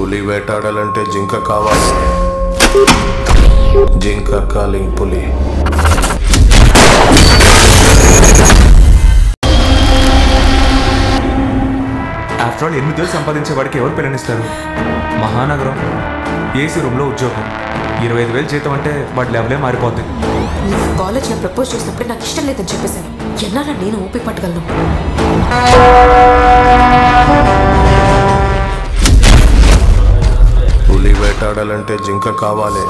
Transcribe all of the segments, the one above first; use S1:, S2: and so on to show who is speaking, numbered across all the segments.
S1: పులి వేటాడాలంటే జింక కావాలి. జింక కాలింగ్ పులి.
S2: ఆఫ్టర్ ఆల్ 8,000 సంపాదించేవాడికి ఎవరు పిల్లనిస్తారు? మహానగరం, ఏసీ రూమ్లో ఉద్యోగం, 25,000 జీతం అంటే వాడి లెవెలే మారిపోద్ది.
S3: నువ్వు కాలేజ్లో ప్రపోజ్ చేసినప్పుడు నాకు ఇష్టం లేదని చెప్పేశాను. ఎన్నాళ్ళ నేను ఊపి పట్టగలను?
S1: పులి వేటాడాలంటే జింక కావాలి.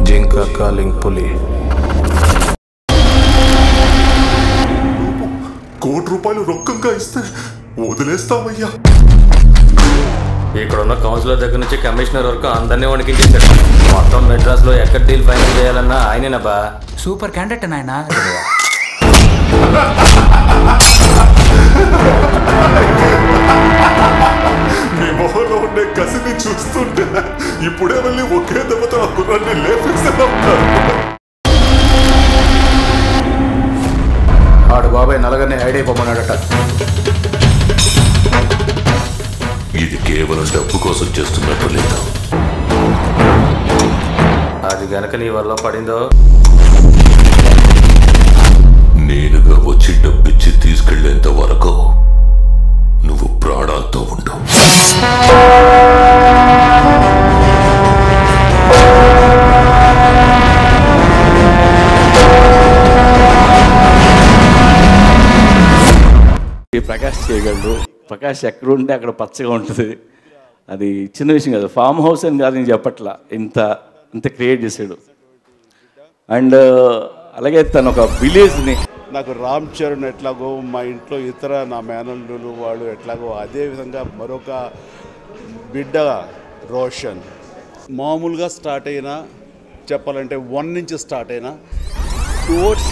S1: జింక కాలింగ్ పులి.
S4: ₹1,00,00,000 రొక్కంగా ఇస్తే వదిలేస్తామయ్యా.
S5: ఇక్కడున్న కౌన్సిలర్ దగ్గర నుంచి కమిషనర్ వరకు అందరినీ వణికించేశాడు. మొత్తం మెడ్రాస్లో ఎక్కడ డీల్ ఫైనల్ చేయాలన్నా ఆయనేనబ్బా.
S6: సూపర్ క్యాండిడేట్ నాయన.
S4: మీ మొహంలో ఉండే కసిని చూస్తుంటే ఇప్పుడే వెళ్ళి ఒకే దెబ్బతో ఆ కుర్రాన్ని లేపేస్తాను.
S5: ఆడు బాబాయ్ నలగనే ఐడైపోమన్నాడట.
S4: ఇది కేవలం డబ్బు కోసం చేస్తున్నట్టు లేదా?
S5: అది గనక నీ వల్ల పడిందో
S4: నేనుగా వచ్చి డబ్బిచ్చి తీసుకెళ్లేంత వరకు నువ్వు ప్రాణాలతో ఉండవు.
S7: ప్రకాష్ చేయగలరు. ప్రకాష్ ఎక్కడుంటే అక్కడ పచ్చగా ఉంటుంది. అది చిన్న విషయం కాదు. ఫామ్ హౌస్ అని కాదు నేను చెప్పట్లా, ఇంత క్రియేట్ చేశాడు. అండ్ అలాగే తను ఒక విలేజ్ని,
S8: నాకు రామ్ చరణ్ ఎట్లాగో, మా ఇంట్లో ఇతర నా మేనల్లులు వాళ్ళు ఎట్లాగో, అదేవిధంగా మరొక బిడ్డ రోషన్. మామూలుగా స్టార్ట్ అయినా చెప్పాలంటే 1 నుంచి స్టార్ట్ అయినా టువర్డ్స్